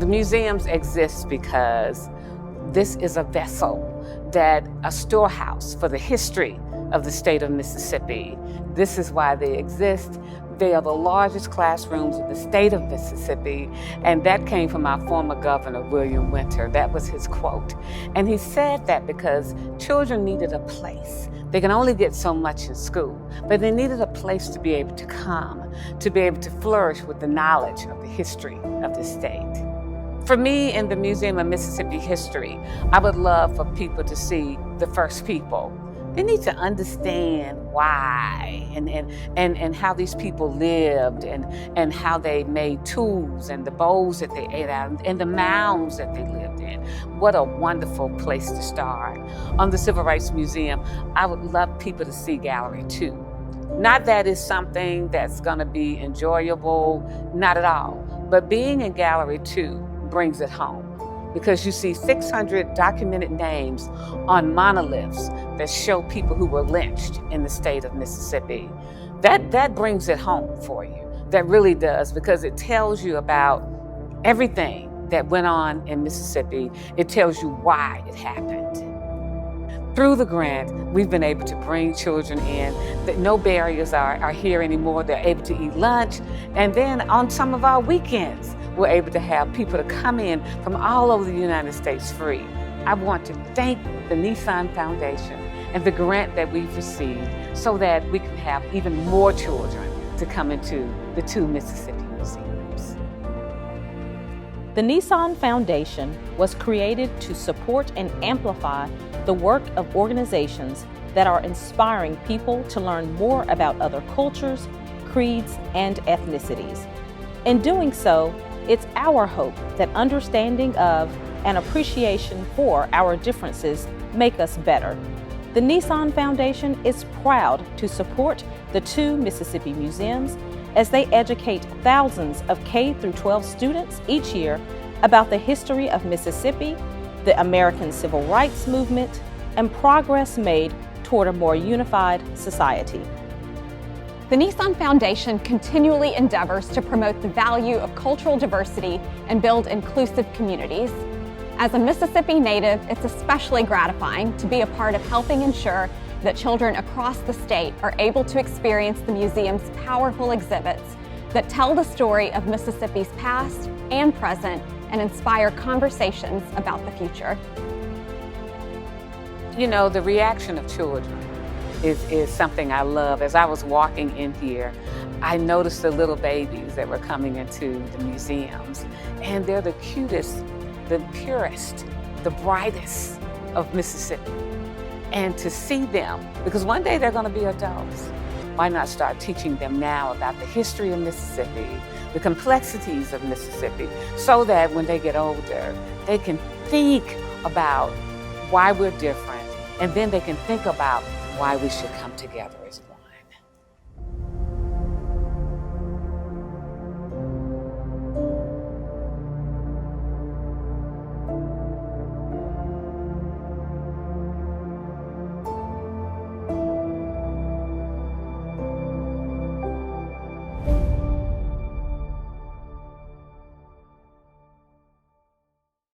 The museums exist because this is a vessel, a storehouse for the history of the state of Mississippi. This is why they exist. They are the largest classrooms in the state of Mississippi, and that came from our former governor, William Winter. That was his quote. And he said that because children needed a place. They can only get so much in school, but they needed a place to be able to come, to be able to flourish with the knowledge of the history of the state. For me, in the Museum of Mississippi History, I would love for people to see the first people. They need to understand why and how these people lived and how they made tools and the bowls that they ate out and the mounds that they lived in. What a wonderful place to start. On the Civil Rights Museum, I would love people to see Gallery 2. Not that it's something that's gonna be enjoyable, not at all, but being in Gallery 2 brings it home, because you see 600 documented names on monoliths that show people who were lynched in the state of Mississippi. That brings it home for you. That really does, because it tells you about everything that went on in Mississippi. It tells you why it happened. Through the grant, we've been able to bring children in. That no barriers are here anymore. They're able to eat lunch. And then on some of our weekends, we're able to have people to come in from all over the United States free. I want to thank the Nissan Foundation and the grant that we've received so that we can have even more children to come into the two Mississippi museums. The Nissan Foundation was created to support and amplify the work of organizations that are inspiring people to learn more about other cultures, creeds, and ethnicities. In doing so, it's our hope that understanding of and appreciation for our differences make us better. The Nissan Foundation is proud to support the two Mississippi museums as they educate thousands of K-12 students each year about the history of Mississippi, the American Civil Rights Movement, and progress made toward a more unified society. The Nissan Foundation continually endeavors to promote the value of cultural diversity and build inclusive communities. As a Mississippi native, it's especially gratifying to be a part of helping ensure that children across the state are able to experience the museum's powerful exhibits that tell the story of Mississippi's past and present and inspire conversations about the future. You know, the reaction of children is something I love. As I was walking in here, I noticed the little babies that were coming into the museums, and they're the cutest, the purest, the brightest of Mississippi. And to see them, because one day they're going to be adults, why not start teaching them now about the history of Mississippi, the complexities of Mississippi, so that when they get older, they can think about why we're different, and then they can think about why we should come together as one.